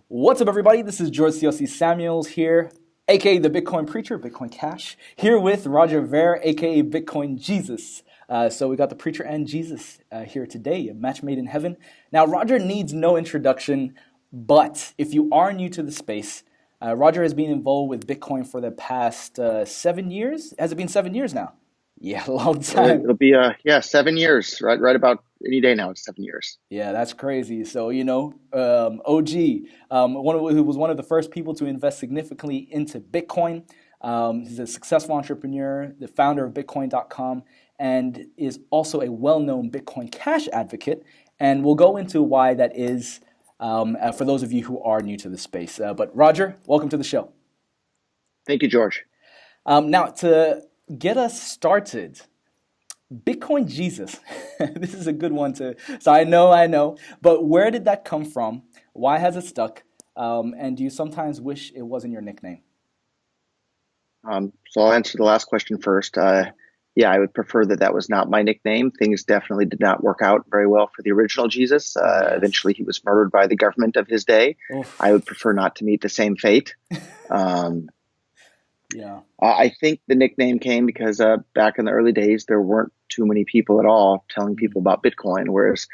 What's up, everybody? This is George C.L.C. Samuels here, aka the Bitcoin Preacher, Bitcoin Cash, here with Roger Ver, aka Bitcoin Jesus. So we got the Preacher and Jesus here today, a match made in heaven. Now, Roger needs no introduction, but if you are new to the space, Roger has been involved with Bitcoin for the past 7 years. Has it been 7 years now? Yeah, a long time. It'll be 7 years, right about any day now. It's 7 years. Yeah, that's crazy. So, OG, who was one of the first people to invest significantly into Bitcoin. He's a successful entrepreneur, the founder of Bitcoin.com, and is also a well-known Bitcoin Cash advocate. And we'll go into why that is for those of you who are new to the space. But Roger, welcome to the show. Thank you, George. Now, to get us started, Bitcoin Jesus. This is a good one to. So I know. But where did that come from? Why has it stuck? And do you sometimes wish it wasn't your nickname? So I'll answer the last question first. I would prefer that was not my nickname. Things definitely did not work out very well for the original Jesus. Yes. Eventually, he was murdered by the government of his day. Oof. I would prefer not to meet the same fate. Yeah. I think the nickname came because back in the early days, there weren't too many people at all telling people about Bitcoin, whereas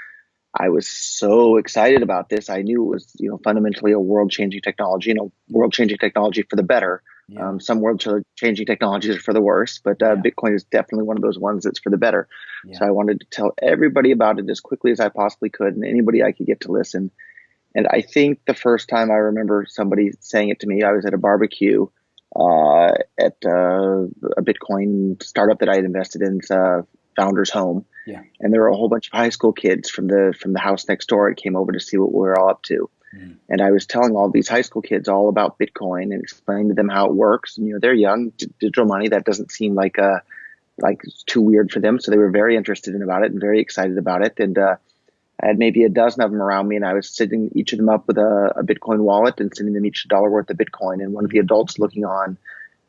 I was so excited about this. I knew it was, fundamentally a world-changing technology, world-changing technology for the better. Yeah. Some world-changing technologies are for the worse, but Bitcoin is definitely one of those ones that's for the better. Yeah. So I wanted to tell everybody about it as quickly as I possibly could, and anybody I could get to listen. And I think the first time I remember somebody saying it to me, I was at a barbecue at a Bitcoin startup that I had invested in, founder's home. Yeah. And there were a whole bunch of high school kids from the house next door that came over to see what we were all up to. Mm. And I was telling all these high school kids all about Bitcoin and explaining to them how it works. And, they're young, digital money, that doesn't seem like it's too weird for them. So they were very interested about it and very excited about it. And I had maybe a dozen of them around me, and I was sitting each of them up with a Bitcoin wallet and sending them each $1 worth of Bitcoin. And one of the adults looking on,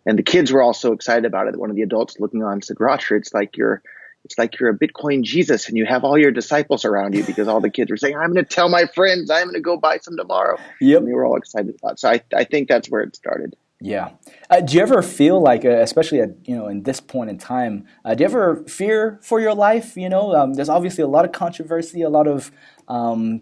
and the kids were all so excited about it, one of the adults looking on said, "Roger, it's like you're a Bitcoin Jesus, and you have all your disciples around you," because all the kids were saying, "I'm going to tell my friends, I'm going to go buy some tomorrow." Yep. And they were all excited about it. So I think that's where it started. Yeah. Do you ever feel like, especially at, in this point in time, do you ever fear for your life? There's obviously a lot of controversy, a lot of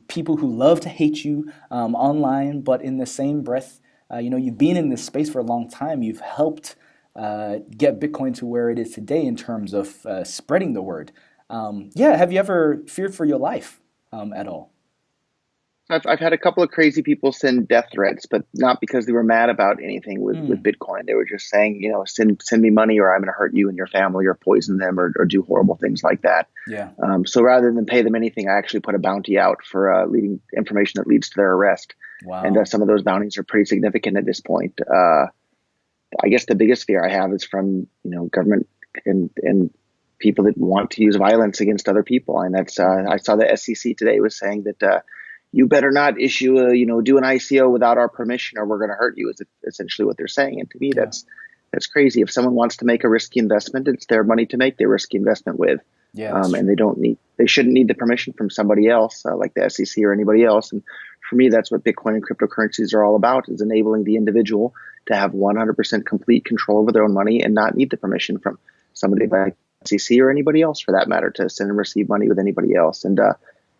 people who love to hate you online, but in the same breath, you've been in this space for a long time. You've helped get Bitcoin to where it is today in terms of spreading the word. Have you ever feared for your life at all? I've had a couple of crazy people send death threats, but not because they were mad about anything with Bitcoin. They were just saying, send me money or I'm going to hurt you and your family or poison them or do horrible things like that. Yeah. So rather than pay them anything, I actually put a bounty out for leading information that leads to their arrest. Wow. And some of those bounties are pretty significant at this point. I guess the biggest fear I have is from, government and people that want to use violence against other people. And that's I saw the SEC today was saying that you better not issue do an ICO without our permission or we're going to hurt you, is essentially what they're saying. And to me, that's crazy. If someone wants to make a risky investment, it's their money to make their risky investment with. Yeah, and they shouldn't need the permission from somebody else like the SEC or anybody else. And for me, that's what Bitcoin and cryptocurrencies are all about, is enabling the individual to have 100% complete control over their own money and not need the permission from somebody like SEC or anybody else for that matter to send and receive money with anybody else. And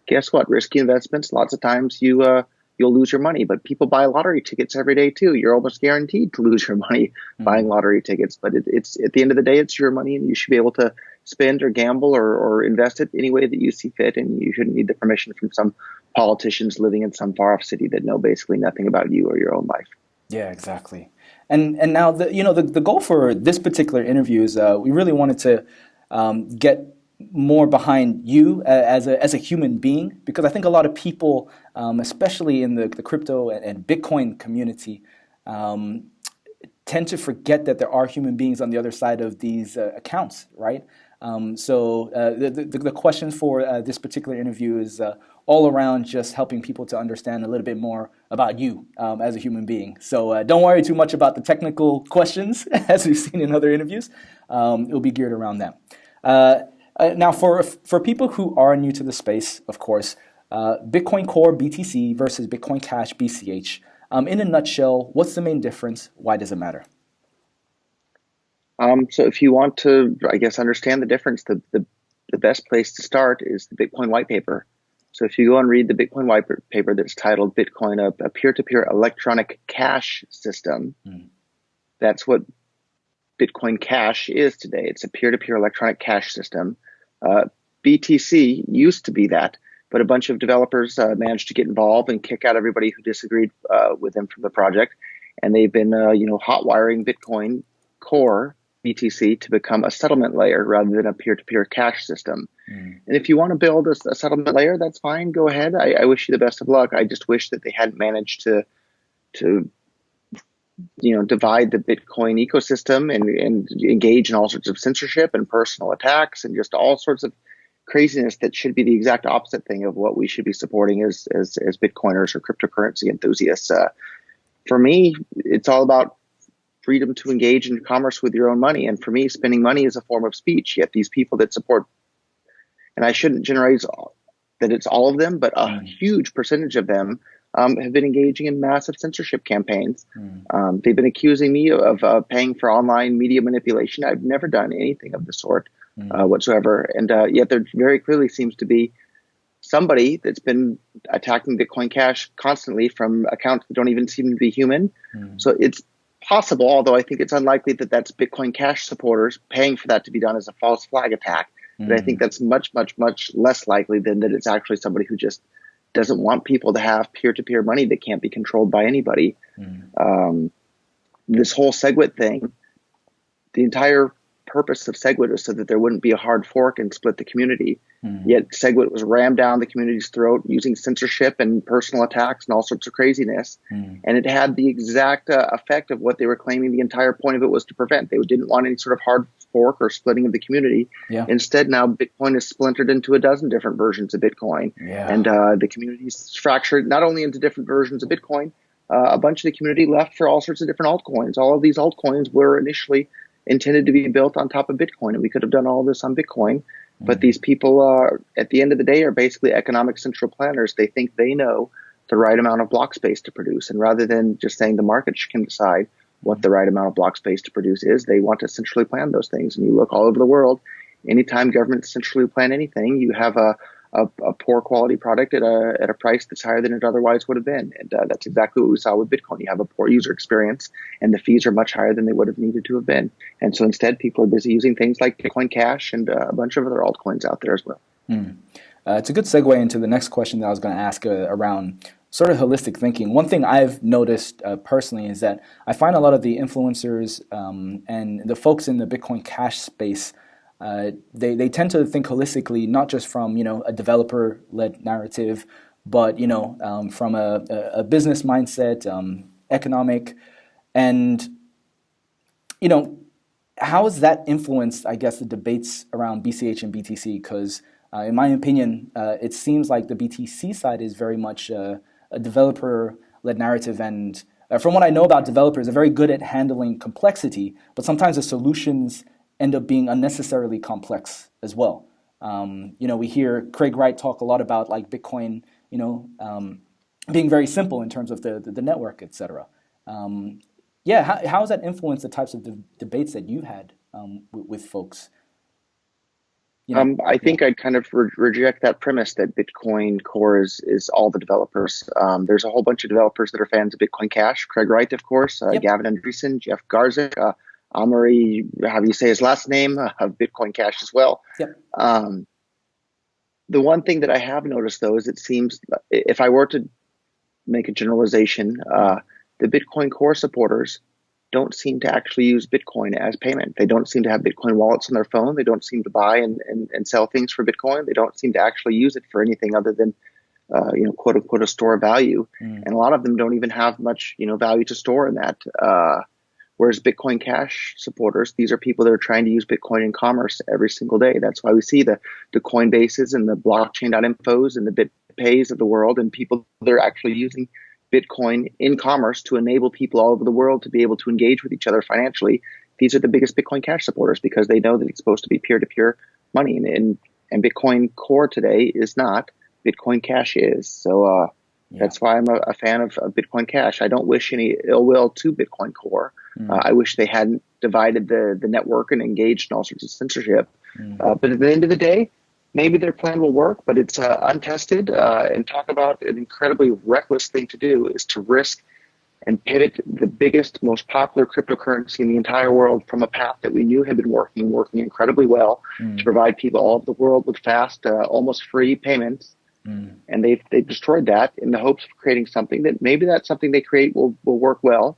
guess what? Risky investments, lots of times you'll lose your money, but people buy lottery tickets every day too. You're almost guaranteed to lose your money buying lottery tickets, but it's at the end of the day, it's your money and you should be able to spend or gamble or invest it any way that you see fit. And you shouldn't need the permission from some politicians living in some far off city that know basically nothing about you or your own life. Yeah, exactly. And now the goal for this particular interview is we really wanted to get more behind you as a human being, because I think a lot of people, especially in the crypto and Bitcoin community, tend to forget that there are human beings on the other side of these accounts, right? So the questions for this particular interview is all around just helping people to understand a little bit more about you as a human being. So don't worry too much about the technical questions, as we've seen in other interviews. It'll be geared around that. Now, for people who are new to the space, of course, Bitcoin Core BTC versus Bitcoin Cash BCH. In a nutshell, what's the main difference? Why does it matter? So if you want to, I guess, understand the difference, the best place to start is the Bitcoin white paper. So if you go and read the Bitcoin white paper that's titled Bitcoin, a peer-to-peer electronic cash system, that's what Bitcoin Cash is today. It's a peer-to-peer electronic cash system. BTC used to be that, but a bunch of developers managed to get involved and kick out everybody who disagreed with them from the project. And they've been, hot wiring Bitcoin Core BTC to become a settlement layer rather than a peer-to-peer cash system. And if you want to build a settlement layer, that's fine. Go ahead. I wish you the best of luck. I just wish that they hadn't managed to divide the Bitcoin ecosystem and engage in all sorts of censorship and personal attacks and just all sorts of craziness that should be the exact opposite thing of what we should be supporting as Bitcoiners or cryptocurrency enthusiasts. For me, it's all about freedom to engage in commerce with your own money. And for me, spending money is a form of speech. Yet these people that support, and I shouldn't generalize that it's all of them, but a huge percentage of them have been engaging in massive censorship campaigns. They've been accusing me of paying for online media manipulation. I've never done anything of the sort whatsoever. And yet there very clearly seems to be somebody that's been attacking Bitcoin Cash constantly from accounts that don't even seem to be human. So it's possible, although I think it's unlikely that that's Bitcoin Cash supporters paying for that to be done as a false flag attack. But I think that's much, much, much less likely than that it's actually somebody who just doesn't want people to have peer-to-peer money that can't be controlled by anybody. This whole SegWit thing, the entire purpose of SegWit was so that there wouldn't be a hard fork and split the community. Yet SegWit was rammed down the community's throat using censorship and personal attacks and all sorts of craziness. And it had the exact effect of what they were claiming the entire point of it was to prevent. They didn't want any sort of hard fork or splitting of the community. Instead, now Bitcoin is splintered into a dozen different versions of Bitcoin. And the community's fractured not only into different versions of Bitcoin, a bunch of the community left for all sorts of different altcoins. All of these altcoins were initially intended to be built on top of Bitcoin, and we could have done all this on Bitcoin. But these people, at the end of the day, are basically economic central planners. They think they know the right amount of block space to produce. And rather than just saying the market can decide what the right amount of block space to produce is, they want to centrally plan those things. And you look all over the world, anytime governments centrally plan anything, you have a poor quality product at a price that's higher than it otherwise would have been. And that's exactly what we saw with Bitcoin. You have a poor user experience, and the fees are much higher than they would have needed to have been. And so instead, people are busy using things like Bitcoin Cash and a bunch of other altcoins out there as well. It's a good segue into the next question that I was going to ask around sort of holistic thinking. One thing I've noticed personally is that I find a lot of the influencers and the folks in the Bitcoin Cash space, they tend to think holistically, not just from a developer-led narrative, but from a business mindset, economic, and how has that influenced, I guess, the debates around BCH and BTC? Because in my opinion, it seems like the BTC side is very much a developer-led narrative, and from what I know about developers, they're very good at handling complexity, but sometimes the solutions end up being unnecessarily complex as well. We hear Craig Wright talk a lot about like Bitcoin, being very simple in terms of the network, etc. How has that influenced the types of debates that you've had with folks? I think I'd kind of reject that premise that Bitcoin Core is all the developers. There's a whole bunch of developers that are fans of Bitcoin Cash. Craig Wright, of course, Gavin Andreessen, Jeff Garzik, Amaury, how do you say his last name, of Bitcoin Cash as well. The one thing that I have noticed, though, is it seems, if I were to make a generalization, the Bitcoin Core supporters don't seem to actually use Bitcoin as payment. They don't seem to have Bitcoin wallets on their phone. They don't seem to buy and sell things for Bitcoin. They don't seem to actually use it for anything other than, quote unquote, a store of value. And a lot of them don't even have much, value to store in that. Whereas Bitcoin Cash supporters, these are people that are trying to use Bitcoin in commerce every single day. That's why we see the Coinbases and the blockchain.infos and the BitPays of the world, and people that are actually using Bitcoin in commerce to enable people all over the world to be able to engage with each other financially. These are the biggest Bitcoin Cash supporters because they know that it's supposed to be peer-to-peer money. And Bitcoin Core today is not. Bitcoin Cash is. So that's why I'm a fan of Bitcoin Cash. I don't wish any ill will to Bitcoin Core. I wish they hadn't divided the network and engaged in all sorts of censorship. But at the end of the day, maybe their plan will work, but it's untested. And talk about an incredibly reckless thing to do is to risk and pivot the biggest, most popular cryptocurrency in the entire world from a path that we knew had been working incredibly well to provide people all over the world with fast, almost free payments. And they've destroyed that in the hopes of creating something that maybe that something they create will work well,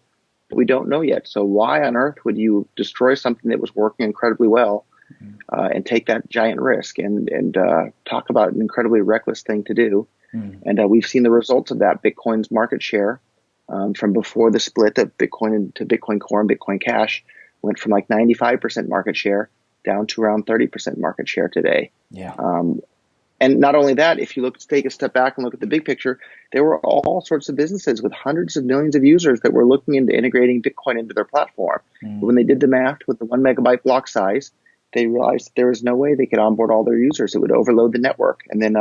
but we don't know yet. So why on earth would you destroy something that was working incredibly well and take that giant risk and talk about an incredibly reckless thing to do? And we've seen the results of that. Bitcoin's market share from before the split of Bitcoin into Bitcoin Core and Bitcoin Cash went from like 95% market share down to around 30% market share today. And not only that, if you take a step back and look at the big picture, there were all sorts of businesses with hundreds of millions of users that were looking into integrating Bitcoin into their platform. But when they did the math with the 1 megabyte block size, they realized there was no way they could onboard all their users. It would overload the network. And then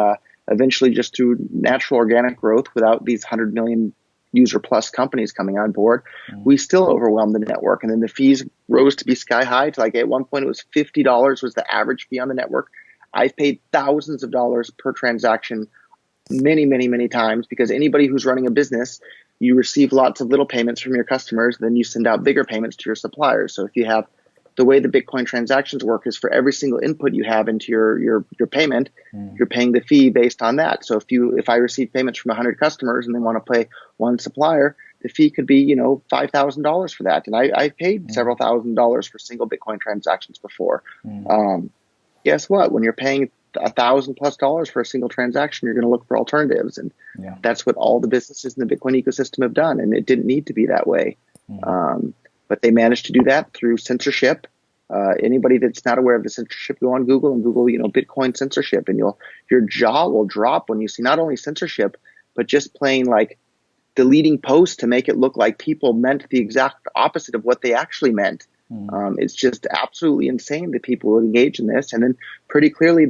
eventually, just through natural organic growth without these 100 million user plus companies coming on board, we still overwhelmed the network. And then the fees rose to be sky high. To like at one point, it was $50 was the average fee on the network. I've paid thousands of dollars per transaction many, many, many times because anybody who's running a business, you receive lots of little payments from your customers, then you send out bigger payments to your suppliers. So if you have the way the Bitcoin transactions work is for every single input you have into your payment, you're paying the fee based on that. So if I receive payments from 100 customers and they want to pay one supplier, the fee could be, $5,000 for that. And I paid several $1,000s for single Bitcoin transactions before. Guess what? When you're paying $1,000+ for a single transaction, you're going to look for alternatives. And that's what all the businesses in the Bitcoin ecosystem have done. And it didn't need to be that way. But they managed to do that through censorship. Anybody that's not aware of the censorship, go on Google and Google, Bitcoin censorship, and your jaw will drop when you see not only censorship, but just plain like deleting posts to make it look like people meant the exact opposite of what they actually meant. It's just absolutely insane that people would engage in this. And then pretty clearly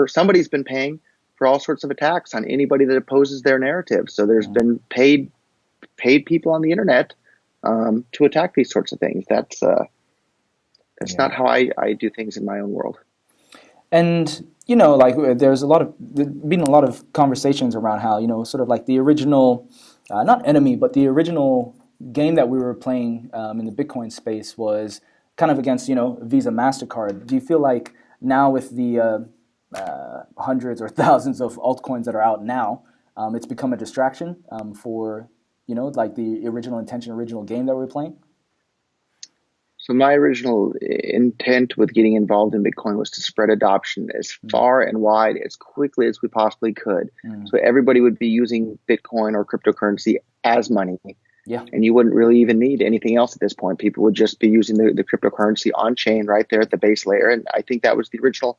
somebody's been paying for all sorts of attacks on anybody that opposes their narrative. So there's been paid people on the internet to attack these sorts of things. That's not how I do things in my own world. And, there's been a lot of conversations around how, sort of like the original, not enemy, but the original game that we were playing in the Bitcoin space was kind of against, Visa, MasterCard. Do you feel like now with the hundreds or thousands of altcoins that are out now, it's become a distraction for, like the original intention, original game that we were playing? So my original intent with getting involved in Bitcoin was to spread adoption as far and wide as quickly as we possibly could. So everybody would be using Bitcoin or cryptocurrency as money. And you wouldn't really even need anything else at this point. People would just be using the cryptocurrency on chain right there at the base layer. And I think that was the original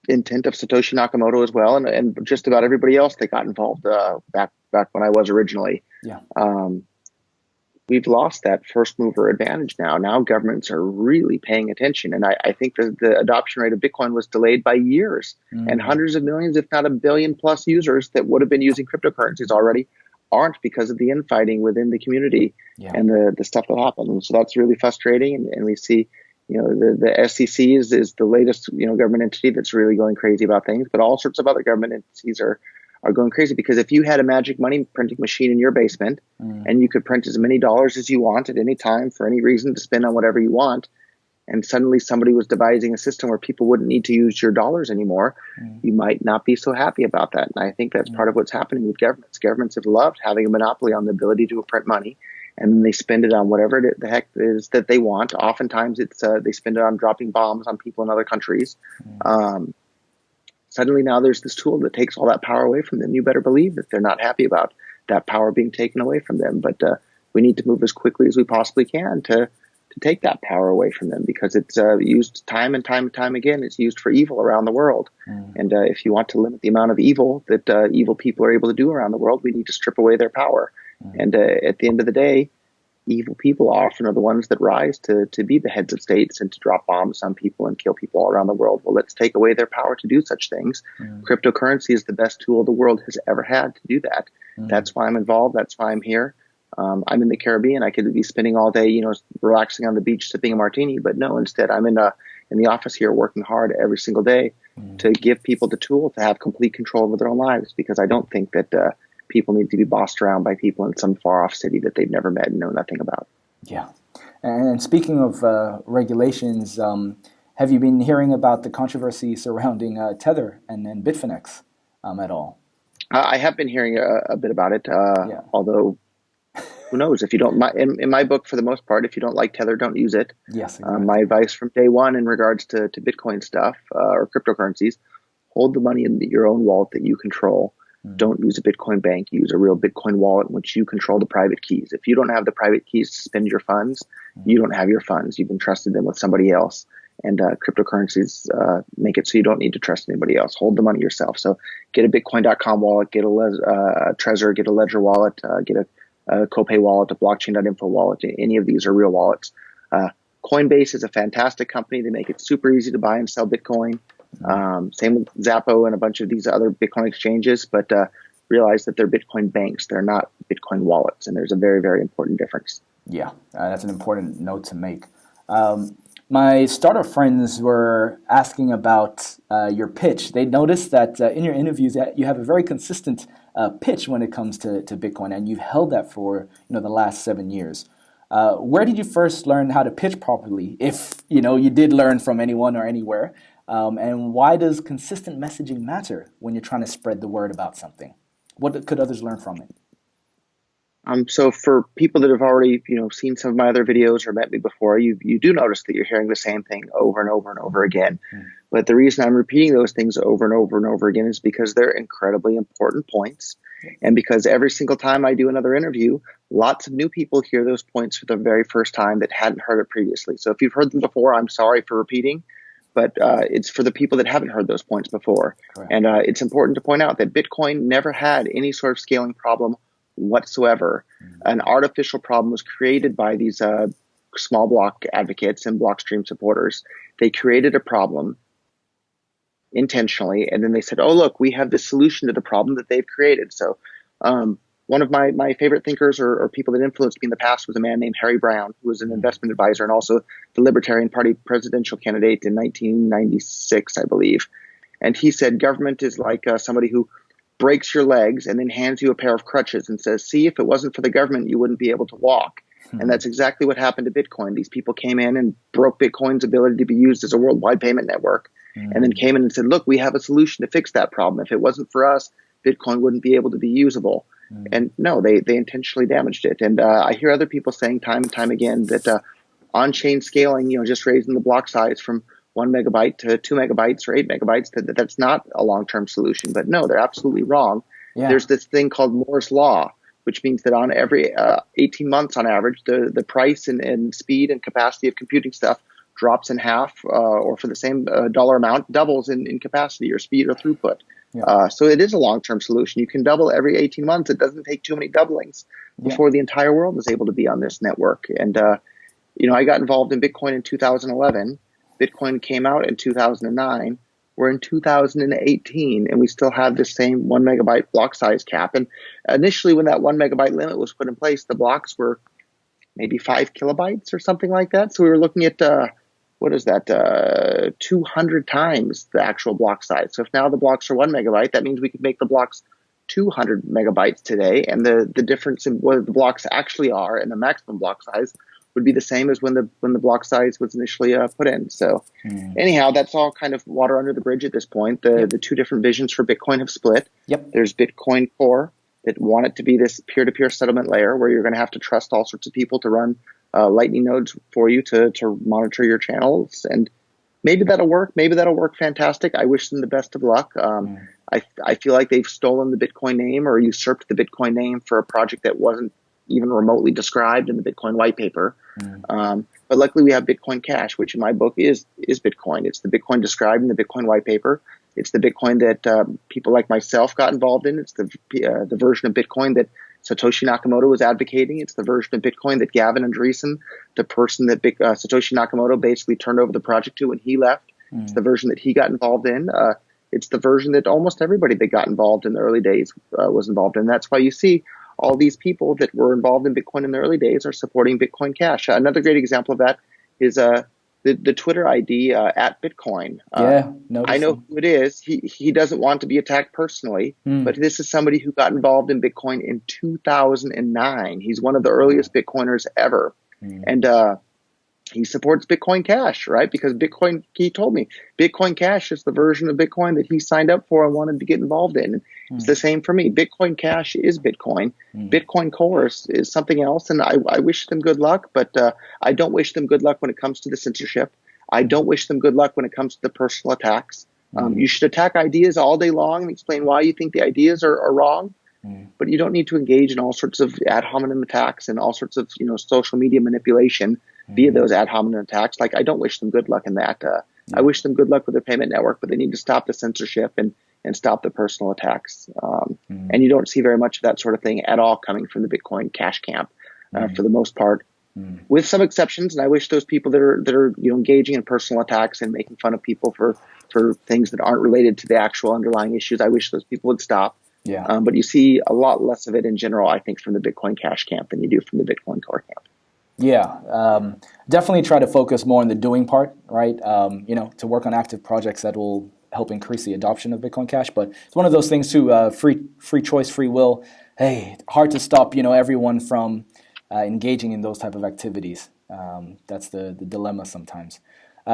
intent of Satoshi Nakamoto as well. And just about everybody else that got involved back when I was originally. We've lost that first mover advantage now. Now governments are really paying attention. And I think the adoption rate of Bitcoin was delayed by years. And hundreds of millions, if not 1 billion plus users that would have been using cryptocurrencies already aren't because of the infighting within the community and the stuff that happened. And so that's really frustrating. And we see, the SEC is the latest, government entity that's really going crazy about things, but all sorts of other government entities are going crazy because if you had a magic money printing machine in your basement and you could print as many dollars as you want at any time for any reason to spend on whatever you want, and suddenly somebody was devising a system where people wouldn't need to use your dollars anymore, you might not be so happy about that. And I think that's part of what's happening with governments. Governments have loved having a monopoly on the ability to print money, and then they spend it on whatever the heck it is that they want. Oftentimes it's they spend it on dropping bombs on people in other countries. Suddenly now there's this tool that takes all that power away from them. You better believe that they're not happy about that power being taken away from them. But we need to move as quickly as we possibly can to take that power away from them because it's used time and time and time again. It's used for evil around the world. And if you want to limit the amount of evil that evil people are able to do around the world, we need to strip away their power. And at the end of the day, evil people often are the ones that rise to be the heads of states and to drop bombs on people and kill people all around the world. Well, let's take away their power to do such things. Cryptocurrency is the best tool the world has ever had to do that. That's why I'm involved. That's why I'm here. I'm in the Caribbean. I could be spending all day, relaxing on the beach, sipping a martini, but no, instead I'm in the office here working hard every single day to give people the tool to have complete control over their own lives, because I don't think that people need to be bossed around by people in some far-off city that they've never met and know nothing about. Yeah. And speaking of regulations, have you been hearing about the controversy surrounding Tether and Bitfinex at all? I have been hearing a bit about it, although who knows? If you don't, in my book, for the most part, if you don't like Tether, don't use it. Yes. Exactly. My advice from day one in regards to Bitcoin stuff or cryptocurrencies: hold the money in your own wallet that you control. Don't use a Bitcoin bank. Use a real Bitcoin wallet in which you control the private keys. If you don't have the private keys to spend your funds, you don't have your funds. You've entrusted them with somebody else. And cryptocurrencies make it so you don't need to trust anybody else. Hold the money yourself. So get a Bitcoin.com wallet, get a Trezor, get a Ledger wallet, get a Copay wallet, a blockchain.info wallet. Any of these are real wallets. Coinbase is a fantastic company. They make it super easy to buy and sell Bitcoin. Same with Zappo and a bunch of these other Bitcoin exchanges, but realize that they're Bitcoin banks. They're not Bitcoin wallets, and there's a very, very important difference. Yeah, that's an important note to make. My startup friends were asking about your pitch. They noticed that in your interviews that you have a very consistent pitch when it comes to Bitcoin, and you've held that for the last 7 years. Where did you first learn how to pitch properly, if you did learn from anyone or anywhere? And why does consistent messaging matter when you're trying to spread the word about something? What could others learn from it? So for people that have already, seen some of my other videos or met me before, you do notice that you're hearing the same thing over and over and over again. But the reason I'm repeating those things over and over and over again is because they're incredibly important points. And because every single time I do another interview, lots of new people hear those points for the very first time that hadn't heard it previously. So if you've heard them before, I'm sorry for repeating. But it's for the people that haven't heard those points before. Correct. And it's important to point out that Bitcoin never had any sort of scaling problem whatsoever. An artificial problem was created by these small block advocates and Blockstream supporters. They created a problem intentionally, and then they said, oh, look, we have this solution to the problem that they've created. So one of my favorite thinkers or people that influenced me in the past was a man named Harry Brown, who was an investment advisor and also the Libertarian Party presidential candidate in 1996, I believe. And he said government is like somebody who breaks your legs and then hands you a pair of crutches and says, see, if it wasn't for the government, you wouldn't be able to walk. And that's exactly what happened to Bitcoin. These people came in and broke Bitcoin's ability to be used as a worldwide payment network, and then came in and said, look, we have a solution to fix that problem. If it wasn't for us, Bitcoin wouldn't be able to be usable. And no, they intentionally damaged it. And I hear other people saying time and time again that on-chain scaling, just raising the block size from 1 megabyte to 2 megabytes or 8 megabytes, that's not a long-term solution. But no, they're absolutely wrong. Yeah. There's this thing called Moore's Law, which means that on every 18 months on average, the price and speed and capacity of computing stuff drops in half, or for the same dollar amount, doubles in capacity or speed or throughput. Yeah. So it is a long-term solution. You can double every 18 months. It doesn't take too many doublings before the entire world is able to be on this network. And, I got involved in Bitcoin in 2011. Bitcoin came out in 2009. We're in 2018, and we still have the same 1 megabyte block size cap. And initially, when that 1 megabyte limit was put in place, the blocks were maybe 5 kilobytes or something like that. So we were looking at, 200 times the actual block size. So if now the blocks are 1 megabyte, that means we could make the blocks 200 megabytes today. And the difference in what the blocks actually are and the maximum block size would be the same as when the block size was initially put in. So anyhow, that's all kind of water under the bridge at this point. The two different visions for Bitcoin have split. Yep. There's Bitcoin Core that want it to be this peer-to-peer settlement layer where you're going to have to trust all sorts of people to run Lightning nodes for you to monitor your channels. And maybe that'll work. Maybe that'll work fantastic. I wish them the best of luck. I feel like they've stolen the Bitcoin name or usurped the Bitcoin name for a project that wasn't even remotely described in the Bitcoin white paper. But luckily we have Bitcoin Cash, which in my book is Bitcoin. It's the Bitcoin described in the Bitcoin white paper. It's the Bitcoin that people like myself got involved in. It's the version of Bitcoin that Satoshi Nakamoto was advocating. It's the version of Bitcoin that Gavin Andreessen, the person that Satoshi Nakamoto basically turned over the project to when he left, it's the version that he got involved in. It's the version that almost everybody that got involved in the early days was involved in. That's why you see all these people that were involved in Bitcoin in the early days are supporting Bitcoin Cash. Another great example of that is the Twitter ID at Bitcoin. I know who it is. He doesn't want to be attacked personally, but this is somebody who got involved in Bitcoin in 2009. He's one of the earliest Bitcoiners ever. And he supports Bitcoin Cash, right? Because he told me, Bitcoin Cash is the version of Bitcoin that he signed up for and wanted to get involved in. It's the same for me. Bitcoin Cash is Bitcoin. Bitcoin Core is something else, and I wish them good luck, but I don't wish them good luck when it comes to the censorship. I don't wish them good luck when it comes to the personal attacks. You should attack ideas all day long and explain why you think the ideas are wrong, but you don't need to engage in all sorts of ad hominem attacks and all sorts of social media manipulation via those ad hominem attacks. Like, I don't wish them good luck in that. I wish them good luck with their payment network, but they need to stop the censorship and stop the personal attacks. And you don't see very much of that sort of thing at all coming from the Bitcoin Cash camp for the most part, with some exceptions. And I wish those people that are engaging in personal attacks and making fun of people for things that aren't related to the actual underlying issues, I wish those people would stop. But you see a lot less of it in general, I think, from the Bitcoin Cash camp than you do from the Bitcoin Core camp. Definitely try to focus more on the doing part, right? To work on active projects that will help increase the adoption of Bitcoin Cash. But it's one of those things too, free choice, free will. Hey, hard to stop, everyone from engaging in those type of activities. That's the dilemma sometimes.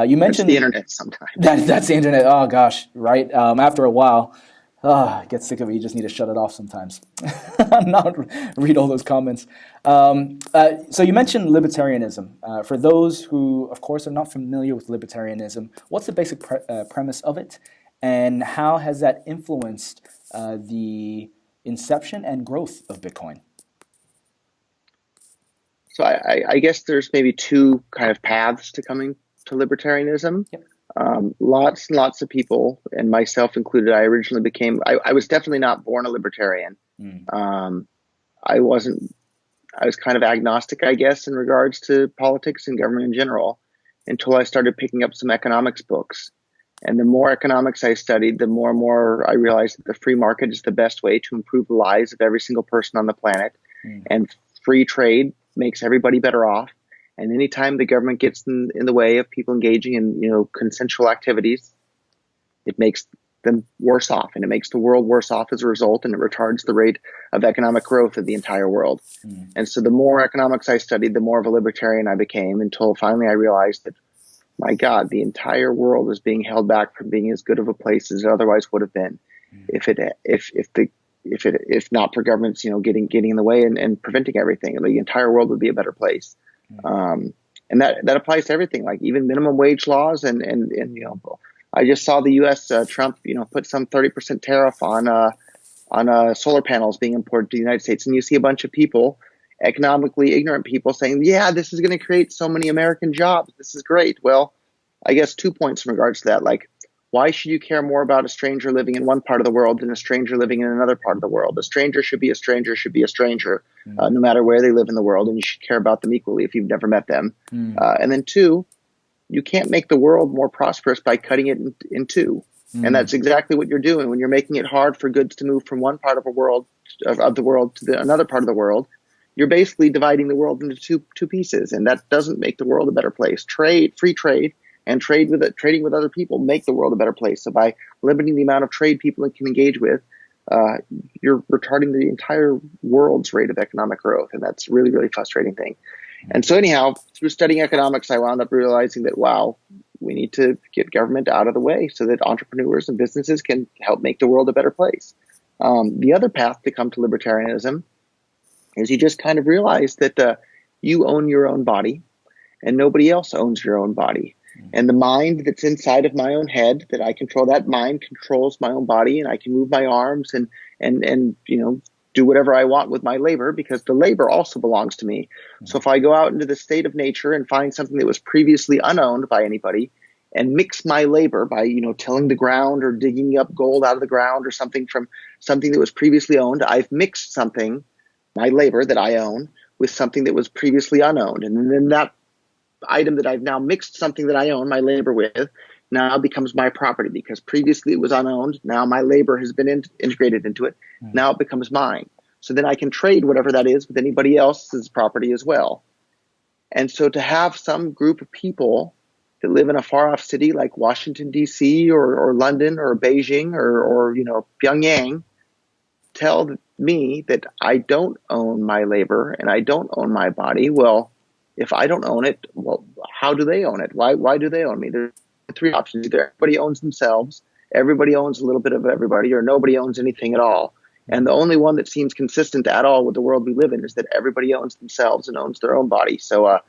You mentioned the internet sometimes. That's the internet. Oh gosh, right? After a while, get sick of it. You just need to shut it off sometimes. Not read all those comments. So you mentioned libertarianism. For those who, of course, are not familiar with libertarianism, what's the basic premise of it, and how has that influenced the inception and growth of Bitcoin? So I guess there's maybe two kind of paths to coming to libertarianism. Yep. Lots and lots of people, and myself included, I originally became, I was definitely not born a libertarian. I was kind of agnostic, I guess, in regards to politics and government in general, until I started picking up some economics books. And the more economics I studied, the more and more I realized that the free market is the best way to improve the lives of every single person on the planet. And free trade makes everybody better off. And anytime the government gets in the way of people engaging in, consensual activities, it makes them worse off, and it makes the world worse off as a result, and it retards the rate of economic growth of the entire world. And so the more economics I studied, the more of a libertarian I became, until finally I realized that, my God, the entire world is being held back from being as good of a place as it otherwise would have been if not for governments, getting in the way and preventing everything. The entire world would be a better place. And that applies to everything, like even minimum wage laws. And I just saw the U.S. Trump, put some 30% tariff on solar panels being imported to the United States. And you see a bunch of people, economically ignorant people, saying, yeah, this is going to create so many American jobs. This is great. Well, I guess 2 points in regards to that. Like, why should you care more about a stranger living in one part of the world than a stranger living in another part of the world? A stranger should be a stranger, no matter where they live in the world, and you should care about them equally if you've never met them. And then 2, you can't make the world more prosperous by cutting it in two. And that's exactly what you're doing when you're making it hard for goods to move from one part of the world to another part of the world. You're basically dividing the world into two pieces, and that doesn't make the world a better place. Free trade, and trading with other people make the world a better place. So by limiting the amount of trade people can engage with, you're retarding the entire world's rate of economic growth, and that's a really, really frustrating thing. And so anyhow, through studying economics, I wound up realizing that, wow, we need to get government out of the way so that entrepreneurs and businesses can help make the world a better place. The other path to come to libertarianism is you just kind of realize that you own your own body and nobody else owns your own body. And the mind that's inside of my own head that I control, that mind controls my own body, and I can move my arms and do whatever I want with my labor, because the labor also belongs to me. So if I go out into the state of nature and find something that was previously unowned by anybody and mix my labor by, tilling the ground or digging up gold out of the ground or something from something that was previously owned, I've mixed something my labor that I own with something that was previously unowned. And then that item that I've now mixed something that I own my labor with now becomes my property, because previously it was unowned. Now my labor has been integrated into it. Now it becomes mine. So then I can trade whatever that is with anybody else's property as well. And so to have some group of people that live in a far off city like Washington, D.C. or London or Beijing or Pyongyang tell me that I don't own my labor and I don't own my body. Well, if I don't own it, well, how do they own it? Why do they own me? There's three options. Either everybody owns themselves, everybody owns a little bit of everybody, or nobody owns anything at all. And the only one that seems consistent at all with the world we live in is that everybody owns themselves and owns their own body. So I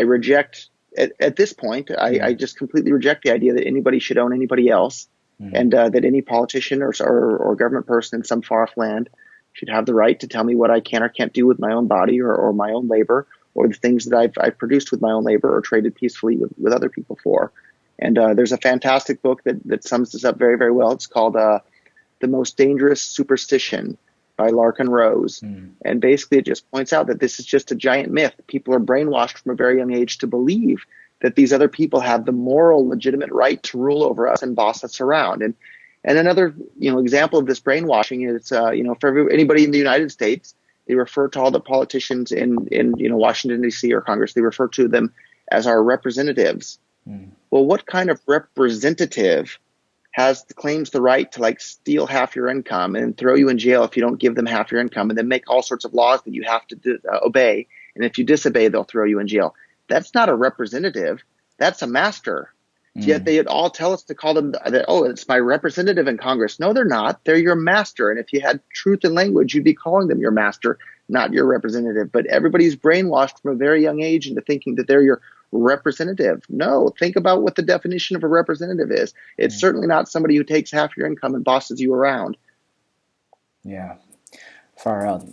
reject, at this point, I just completely reject the idea that anybody should own anybody else, and that any politician or government person in some far off land should have the right to tell me what I can or can't do with my own body or my own labor, or the things that I've produced with my own labor or traded peacefully with other people for. And there's a fantastic book that sums this up very, very well. It's called The Most Dangerous Superstition by Larkin Rose. And basically it just points out that this is just a giant myth. People are brainwashed from a very young age to believe that these other people have the moral, legitimate right to rule over us and boss us around. And another, example of this brainwashing is, for anybody in the United States, they refer to all the politicians in Washington, D.C. or Congress, they refer to them as our representatives. Well, what kind of representative claims the right to steal half your income and throw you in jail if you don't give them half your income, and then make all sorts of laws that you have to obey, and if you disobey, they'll throw you in jail? That's not a representative. That's a master. Yet they all tell us to call them, it's my representative in Congress. No, they're not. They're your master. And if you had truth in language, you'd be calling them your master, not your representative. But everybody's brainwashed from a very young age into thinking that they're your representative. No, think about what the definition of a representative is. It's certainly not somebody who takes half your income and bosses you around. Yeah, far out.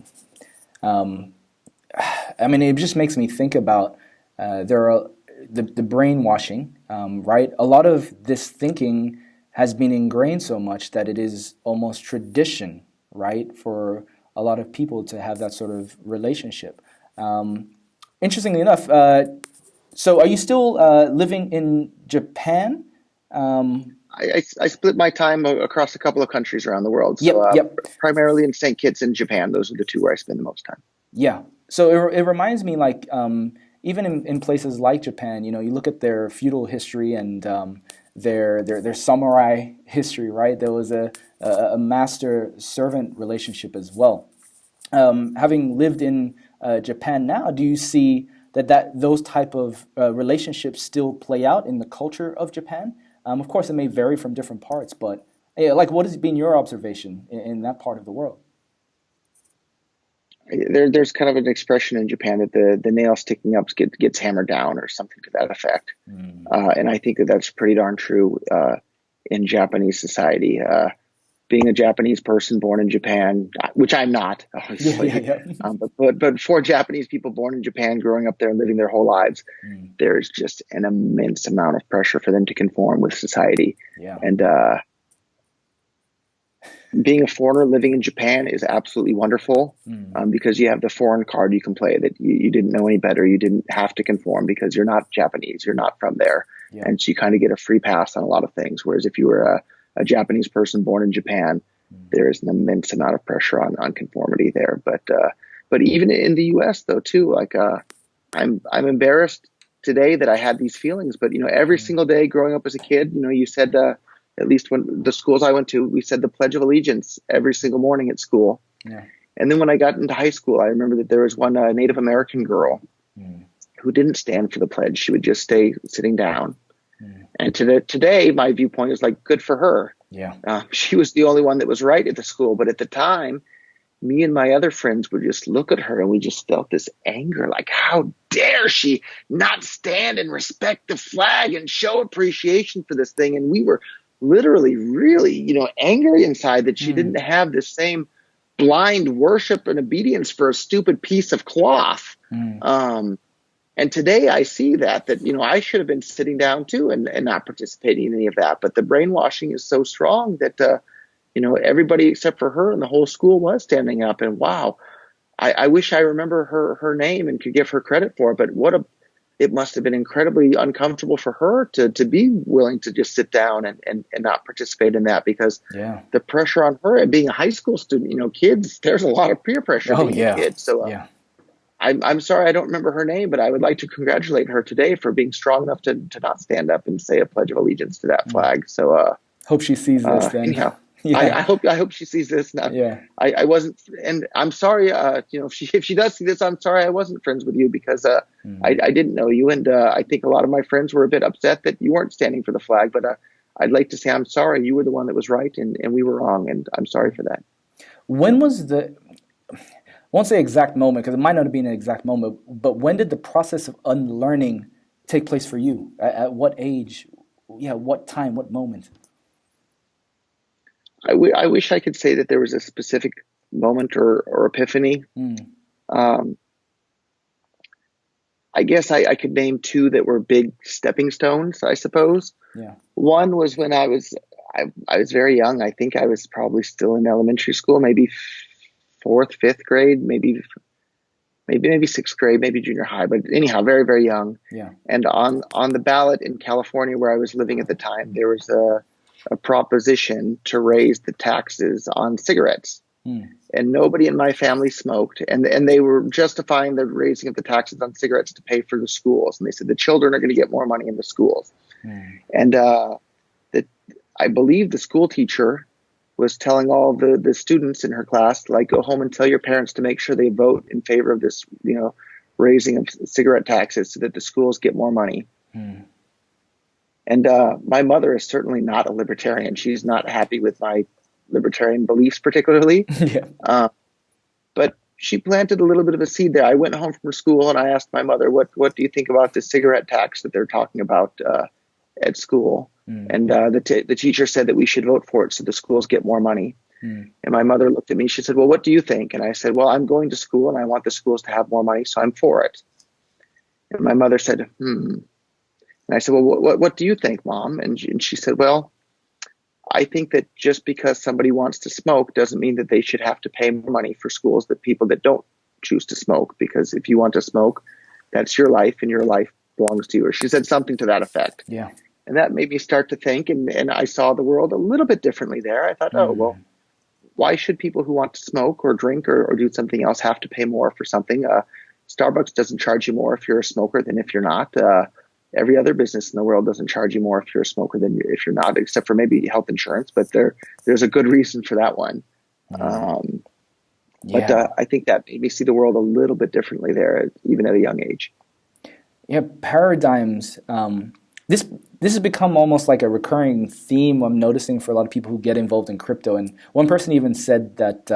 It just makes me think about the brainwashing, right? A lot of this thinking has been ingrained so much that it is almost tradition, right, for a lot of people to have that sort of relationship. Interestingly enough, so are you still living in Japan? I split my time across a couple of countries around the world. Yep. Primarily in St. Kitts and Japan. Those are the two where I spend the most time. Yeah. So it reminds me even in places like Japan, you look at their feudal history and their samurai history, right? There was a master-servant relationship as well. Having lived in Japan now, do you see that those type of relationships still play out in the culture of Japan? Of course, it may vary from different parts, but what has been your observation in that part of the world? There's kind of an expression in Japan that the nail sticking up gets hammered down, or something to that effect. And I think that's pretty darn true in Japanese society. Being a Japanese person born in Japan, which I'm not, obviously, but for Japanese people born in Japan, growing up there and living their whole lives, there's just an immense amount of pressure for them to conform with society. And being a foreigner living in Japan is absolutely wonderful, because you have the foreign card you can play, that you didn't know any better. You didn't have to conform because you're not Japanese. You're not from there. And so you kind of get a free pass on a lot of things. Whereas if you were a Japanese person born in Japan, there is an immense amount of pressure on conformity there. But even in the U.S. though too, I'm embarrassed today that I had these feelings. But every single day growing up as a kid, you said, at least when the schools I went to, we said the Pledge of Allegiance every single morning at school. And then when I got into high school, I remember that there was one Native American girl who didn't stand for the pledge. She would just stay sitting down. And today, my viewpoint is good for her. She was the only one that was right at the school. But at the time, me and my other friends would just look at her and we just felt this anger, how dare she not stand and respect the flag and show appreciation for this thing. And we were literally really, angry inside that she didn't have this same blind worship and obedience for a stupid piece of cloth. And today I see that I should have been sitting down too and not participating in any of that. But the brainwashing is so strong that, everybody except for her and the whole school was standing up. And wow, I wish I remember her name and could give her credit for it. But it must have been incredibly uncomfortable for her to be willing to just sit down and not participate in that, because the pressure on her and being a high school student, kids, there's a lot of peer pressure being a kid. So I'm sorry I don't remember her name, but I would like to congratulate her today for being strong enough to not stand up and say a pledge of allegiance to that flag. So hope she sees this then. Anyhow, I hope she sees this now. I wasn't, and I'm sorry, if she does see this, I'm sorry I wasn't friends with you, because I didn't know you, and I think a lot of my friends were a bit upset that you weren't standing for the flag, but I'd like to say I'm sorry. You were the one that was right, and we were wrong, and I'm sorry for that. When was I won't say exact moment, because it might not have been an exact moment, but when did the process of unlearning take place for you? At what age? What time? What moment? I wish I could say that there was a specific moment or epiphany. I guess I could name two that were big stepping stones, I suppose. One was when I was very young. I think I was probably still in elementary school, maybe fourth, fifth grade, maybe sixth grade, maybe junior high, but anyhow, very, very young. And on the ballot in California, where I was living at the time, there was a proposition to raise the taxes on cigarettes. And nobody in my family smoked, and they were justifying the raising of the taxes on cigarettes to pay for the schools. And they said the children are going to get more money in the schools. And I believe the school teacher was telling all the students in her class, like, go home and tell your parents to make sure they vote in favor of this, raising of cigarette taxes so that the schools get more money. And my mother is certainly not a libertarian. She's not happy with my libertarian beliefs particularly. But she planted a little bit of a seed there. I went home from school and I asked my mother, what do you think about the cigarette tax that they're talking about at school? And the teacher said that we should vote for it so the schools get more money. And my mother looked at me. She said, well, what do you think? And I said, well, I'm going to school and I want the schools to have more money, so I'm for it. And my mother said, And I said, well, what do you think, Mom? And she said, well, I think that just because somebody wants to smoke doesn't mean that they should have to pay more money for schools that people that don't choose to smoke. Because if you want to smoke, that's your life and your life belongs to you. Or she said something to that effect. And that made me start to think, and I saw the world a little bit differently there. I thought, oh, well, why should people who want to smoke or drink or do something else have to pay more for something? Starbucks doesn't charge you more if you're a smoker than if you're not. Every other business in the world doesn't charge you more if you're a smoker than if you're not, except for maybe health insurance. But there's a good reason for that one. But I think that made me see the world a little bit differently there, even at a young age. Paradigms. This has become almost like a recurring theme I'm noticing for a lot of people who get involved in crypto. And one person even said that,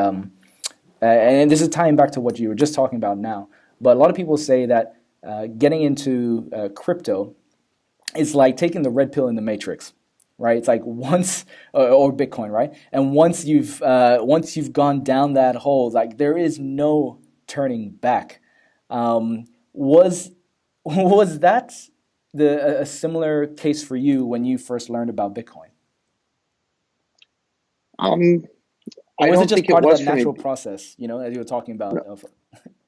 and this is tying back to what you were just talking about now, but a lot of people say that getting into crypto is like taking the red pill in the Matrix, right? It's like once, or Bitcoin, right? And once you've gone down that hole, like there is no turning back. Was that a similar case for you when you first learned about Bitcoin? Or was it just part of that natural process, as you were talking about? No.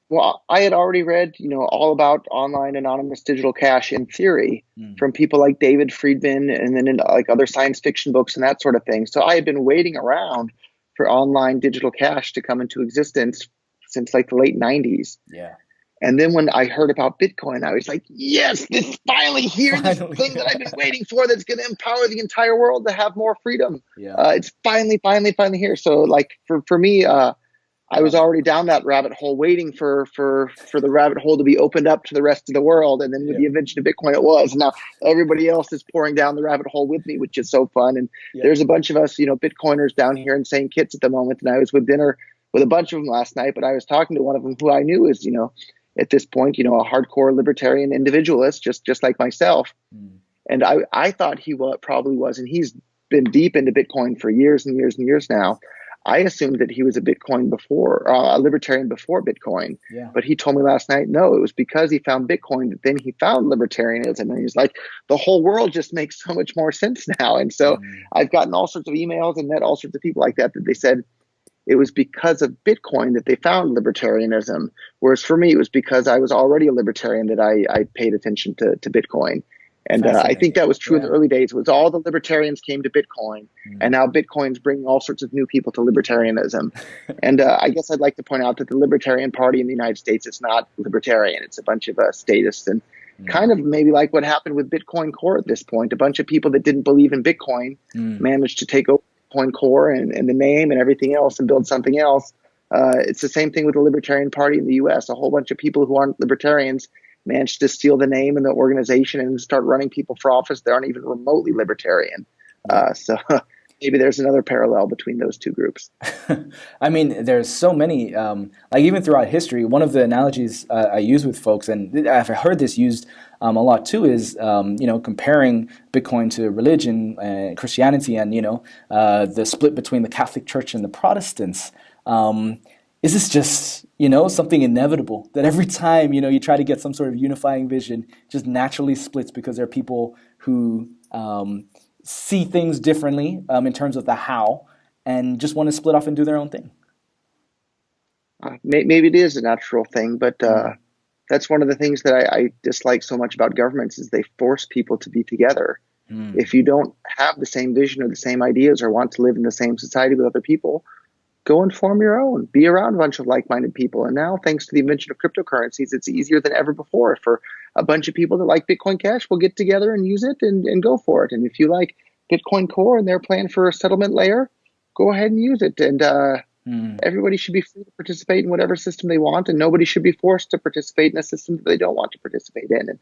Well, I had already read, all about online anonymous digital cash in theory from people like David Friedman, and then in like other science fiction books and that sort of thing. So I had been waiting around for online digital cash to come into existence since like the late 90s. And then when I heard about Bitcoin, I was like, yes, this is finally here, this thing that I've been waiting for that's going to empower the entire world to have more freedom. It's finally here. So like for me, I was already down that rabbit hole waiting for the rabbit hole to be opened up to the rest of the world. And then with the invention of Bitcoin, it was. Now everybody else is pouring down the rabbit hole with me, which is so fun. And there's a bunch of us, Bitcoiners down here in St. Kitts at the moment. And I was with dinner with a bunch of them last night, but I was talking to one of them who I knew is, at this point, a hardcore libertarian individualist, just like myself. And I thought he probably was, and he's been deep into Bitcoin for years and years and years now. I assumed that he was a libertarian before Bitcoin. Yeah. But he told me last night, no, it was because he found Bitcoin that then he found libertarianism. And he's like, the whole world just makes so much more sense now. And so I've gotten all sorts of emails and met all sorts of people like that they said it was because of Bitcoin that they found libertarianism. Whereas for me, it was because I was already a libertarian that I paid attention to Bitcoin. And I think that was true in the early days. It was all the libertarians came to Bitcoin, and now Bitcoin's bringing all sorts of new people to libertarianism. And I guess I'd like to point out that the Libertarian Party in the United States is not libertarian. It's a bunch of statists, and kind of maybe like what happened with Bitcoin Core at this point. A bunch of people that didn't believe in Bitcoin managed to take over Bitcoin Core and the name and everything else and build something else. It's the same thing with the Libertarian Party in the U.S. A whole bunch of people who aren't libertarians managed to steal the name and the organization and start running people for office that aren't even remotely libertarian. So maybe there's another parallel between those two groups. I mean, there's so many, like even throughout history, one of the analogies I use with folks, and I've heard this used a lot too, is, comparing Bitcoin to religion and Christianity and, the split between the Catholic Church and the Protestants. Is this just, something inevitable that every time, you try to get some sort of unifying vision, just naturally splits because there are people who see things differently in terms of the how and just want to split off and do their own thing? Maybe it is a natural thing, but that's one of the things that I dislike so much about governments is they force people to be together. If you don't have the same vision or the same ideas or want to live in the same society with other people, go and form your own. Be around a bunch of like-minded people. And now, thanks to the invention of cryptocurrencies, it's easier than ever before for a bunch of people that like Bitcoin Cash will get together and use it and go for it. And if you like Bitcoin Core and their plan for a settlement layer, go ahead and use it. And everybody should be free to participate in whatever system they want, and nobody should be forced to participate in a system that they don't want to participate in.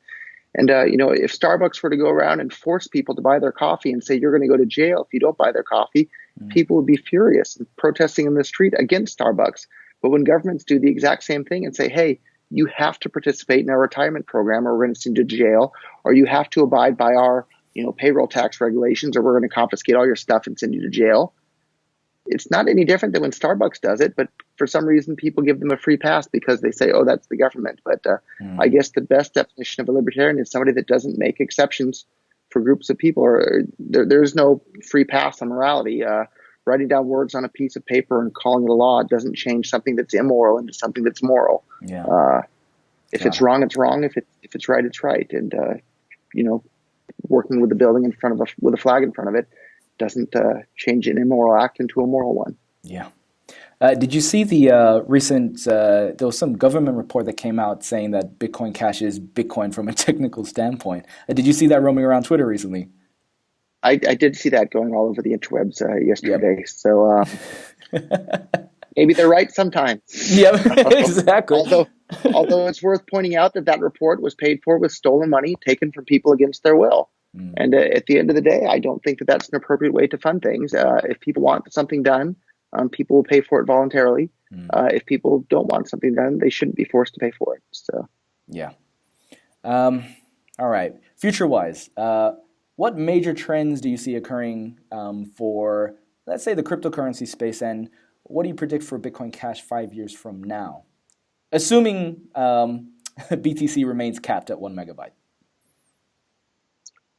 And if Starbucks were to go around and force people to buy their coffee and say, you're going to go to jail if you don't buy their coffee, people would be furious and protesting in the street against Starbucks. But when governments do the exact same thing and say, hey, you have to participate in our retirement program or we're going to send you to jail, or you have to abide by our payroll tax regulations or we're going to confiscate all your stuff and send you to jail. It's not any different than when Starbucks does it, but for some reason people give them a free pass because they say, oh, that's the government. But I guess the best definition of a libertarian is somebody that doesn't make exceptions for groups of people, or there's no free pass on morality. Writing down words on a piece of paper and calling it a law doesn't change something that's immoral into something that's moral. If it's wrong, it's wrong. If it's right, it's right. And working with the building in front of with a flag in front of it doesn't change an immoral act into a moral one. Yeah. Did you see the recent, there was some government report that came out saying that Bitcoin Cash is Bitcoin from a technical standpoint. Did you see that roaming around Twitter recently? I did see that going all over the interwebs yesterday. Yep. So maybe they're right sometimes. Yeah, exactly. Although it's worth pointing out that report was paid for with stolen money taken from people against their will. And at the end of the day, I don't think that that's an appropriate way to fund things. If people want something done, people will pay for it voluntarily. If people don't want something done, they shouldn't be forced to pay for it. So, yeah. All right. Future-wise, what major trends do you see occurring for, let's say, the cryptocurrency space, and what do you predict for Bitcoin Cash 5 years from now, assuming BTC remains capped at 1 megabyte?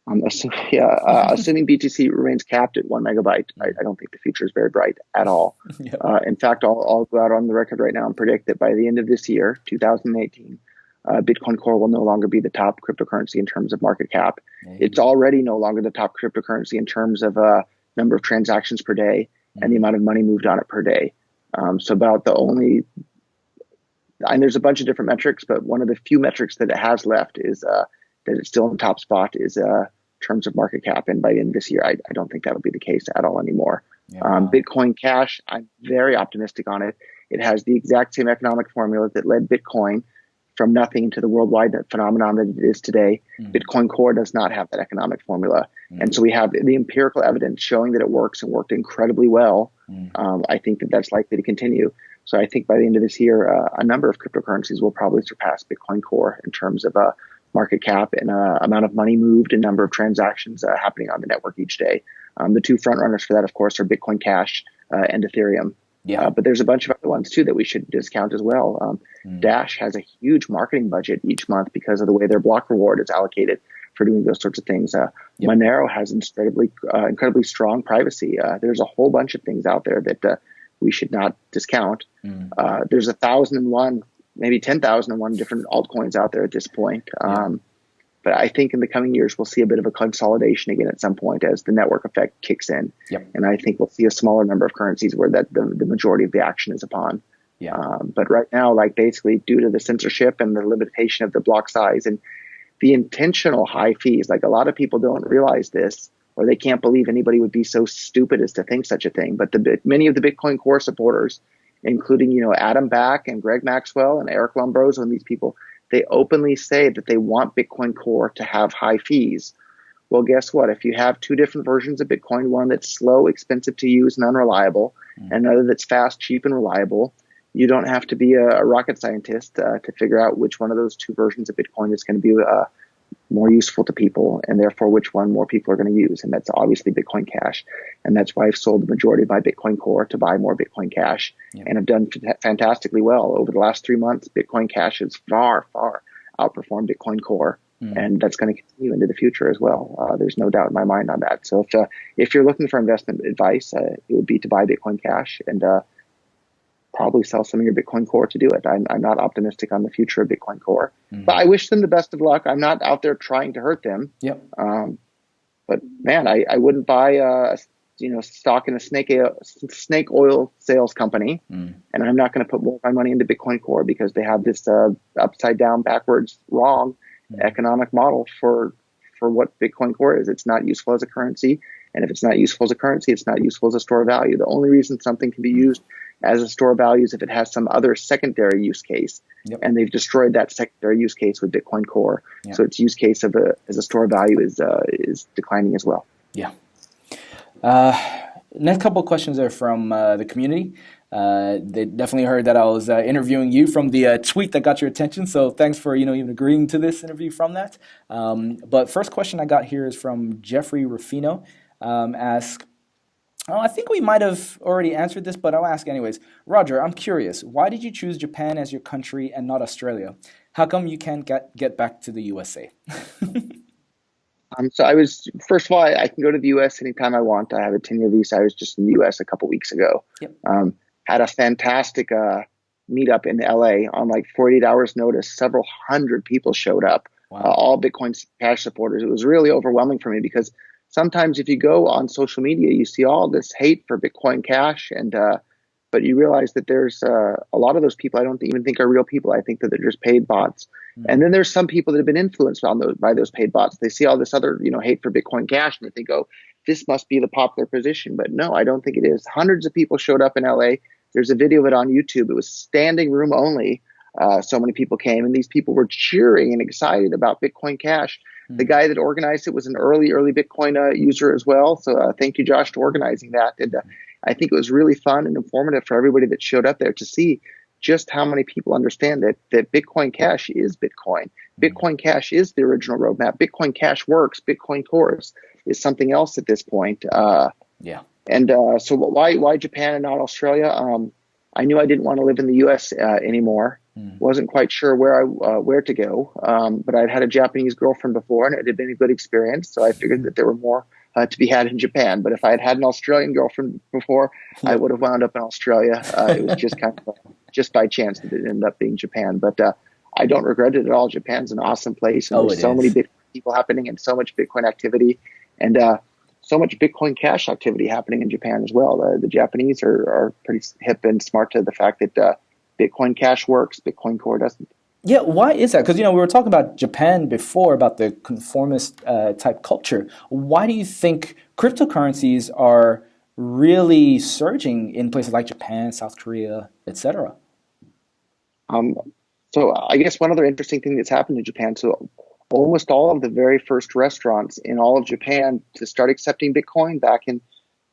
Assuming BTC remains capped at 1 megabyte, I don't think the future is very bright at all. Yep. In fact, I'll go out on the record right now and predict that by the end of this year, 2018, Bitcoin Core will no longer be the top cryptocurrency in terms of market cap. It's already no longer the top cryptocurrency in terms of number of transactions per day and the amount of money moved on it per day. So about the only, and there's a bunch of different metrics, but one of the few metrics that it has left is that it's still in top spot is terms of market cap. And by the end of this year, I don't think that'll be the case at all anymore. Yeah. Bitcoin Cash, I'm very optimistic on it. It has the exact same economic formula that led Bitcoin from nothing to the worldwide phenomenon that it is today. Bitcoin Core does not have that economic formula. And so we have the empirical evidence showing that it works and worked incredibly well. I think that that's likely to continue. So I think by the end of this year, a number of cryptocurrencies will probably surpass Bitcoin Core in terms of market cap and amount of money moved and number of transactions happening on the network each day. The two front runners for that, of course, are Bitcoin Cash, and Ethereum. Yeah. But there's a bunch of other ones too that we should discount as well. Dash has a huge marketing budget each month because of the way their block reward is allocated for doing those sorts of things. Monero has incredibly strong privacy. There's a whole bunch of things out there that we should not discount. There's 1,001, maybe 10,001 different altcoins out there at this point. But I think in the coming years, we'll see a bit of a consolidation again at some point as the network effect kicks in. And I think we'll see a smaller number of currencies where the majority of the action is upon. But right now, like basically due to the censorship and the limitation of the block size and the intentional high fees, like a lot of people don't realize this, or they can't believe anybody would be so stupid as to think such a thing. But many of the Bitcoin Core supporters, including, Adam Back and Greg Maxwell and Eric Lombroso and these people, they openly say that they want Bitcoin Core to have high fees. Well, guess what? If you have two different versions of Bitcoin, one that's slow, expensive to use, and unreliable, and another that's fast, cheap, and reliable, you don't have to be a rocket scientist to figure out which one of those two versions of Bitcoin is going to be more useful to people, and therefore which one more people are going to use. And that's obviously Bitcoin Cash. And that's why I've sold the majority of my Bitcoin Core to buy more Bitcoin Cash, and have done fantastically well. Over the last 3 months, Bitcoin Cash has far, far outperformed Bitcoin Core. And that's going to continue into the future as well. There's no doubt in my mind on that. So if you're looking for investment advice, it would be to buy Bitcoin Cash and probably sell some of your Bitcoin Core to do it. I'm not optimistic on the future of Bitcoin Core, but I wish them the best of luck. I'm not out there trying to hurt them. But man, I wouldn't buy stock in a snake oil sales company, and I'm not going to put more of my money into Bitcoin Core because they have this upside down, backwards, wrong economic model for what Bitcoin Core is. It's not useful as a currency, and if it's not useful as a currency, it's not useful as a store of value. The only reason something can be used as a store of value is if it has some other secondary use case, and they've destroyed that secondary use case with Bitcoin Core. So its use case as a store of value is declining as well. Next couple of questions are from the community. They definitely heard that I was interviewing you from the tweet that got your attention. So thanks for even agreeing to this interview from that. But first question I got here is from Jeffrey Rufino. I think we might have already answered this, but I'll ask anyways. Roger, I'm curious. Why did you choose Japan as your country and not Australia? How come you can't get back to the USA? So first of all, I can go to the U.S. anytime I want. I have a 10-year visa. I was just in the U.S. a couple weeks ago. Had a fantastic meetup in L.A. on like 48 hours notice. Several hundred people showed up, all Bitcoin Cash supporters. It was really overwhelming for me because sometimes if you go on social media, you see all this hate for Bitcoin Cash, but you realize that there's a lot of those people I don't even think are real people. I think that they're just paid bots. And then there's some people that have been influenced by those paid bots. They see all this other, hate for Bitcoin Cash, and they think, oh, this must be the popular position. But no, I don't think it is. Hundreds of people showed up in LA. There's a video of it on YouTube. It was standing room only. So many people came, and these people were cheering and excited about Bitcoin Cash. The guy that organized it was an early Bitcoin user as well. So thank you, Josh, for organizing that. And I think it was really fun and informative for everybody that showed up there to see just how many people understand that Bitcoin Cash is Bitcoin. Bitcoin Cash is the original roadmap. Bitcoin Cash works. Bitcoin Core is something else at this point. And so why Japan and not Australia? I knew I didn't want to live in the U.S. Anymore. Wasn't quite sure where to go, but I'd had a Japanese girlfriend before, and it had been a good experience. So I figured that there were more to be had in Japan. But if I had an Australian girlfriend before, I would have wound up in Australia. It was just kind of just by chance that it ended up being Japan. But I don't regret it at all. Japan's an awesome place, and there's so many Bitcoin people happening, and so much Bitcoin activity, and so much Bitcoin Cash activity happening in Japan as well. The Japanese are pretty hip and smart to the fact that Bitcoin Cash works, Bitcoin Core doesn't. Yeah, why is that? Because we were talking about Japan before, about the conformist type culture. Why do you think cryptocurrencies are really surging in places like Japan, South Korea, etc.? So I guess one other interesting thing that's happened in Japan. So almost all of the very first restaurants in all of Japan to start accepting Bitcoin back in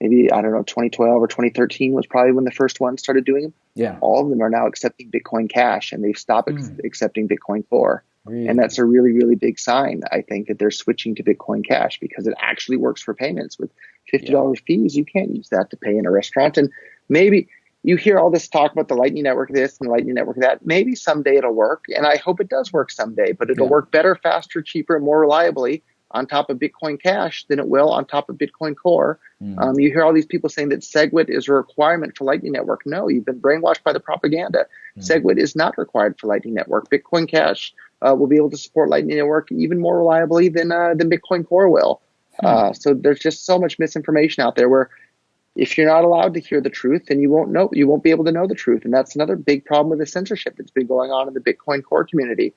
maybe, 2012 or 2013 was probably when the first one started doing them. All of them are now accepting Bitcoin Cash, and they've stopped accepting Bitcoin Core. And Really? that's a really, really big sign, I think, that they're switching to Bitcoin Cash because it actually works for payments. With Yeah. $50 fees, you can't use that to pay in a restaurant. And maybe you hear all this talk about the Lightning Network this and the Lightning Network that. Maybe someday it'll work, and I hope it does work someday, but it'll Yeah. work better, faster, cheaper, and more reliably on top of Bitcoin Cash than it will on top of Bitcoin Core. You hear all these people saying that SegWit is a requirement for Lightning Network. No, you've been brainwashed by the propaganda. SegWit is not required for Lightning Network. Bitcoin Cash will be able to support Lightning Network even more reliably than Bitcoin Core will. So there's just so much misinformation out there where if you're not allowed to hear the truth, then you won't be able to know the truth. And that's another big problem with the censorship that's been going on in the Bitcoin Core community.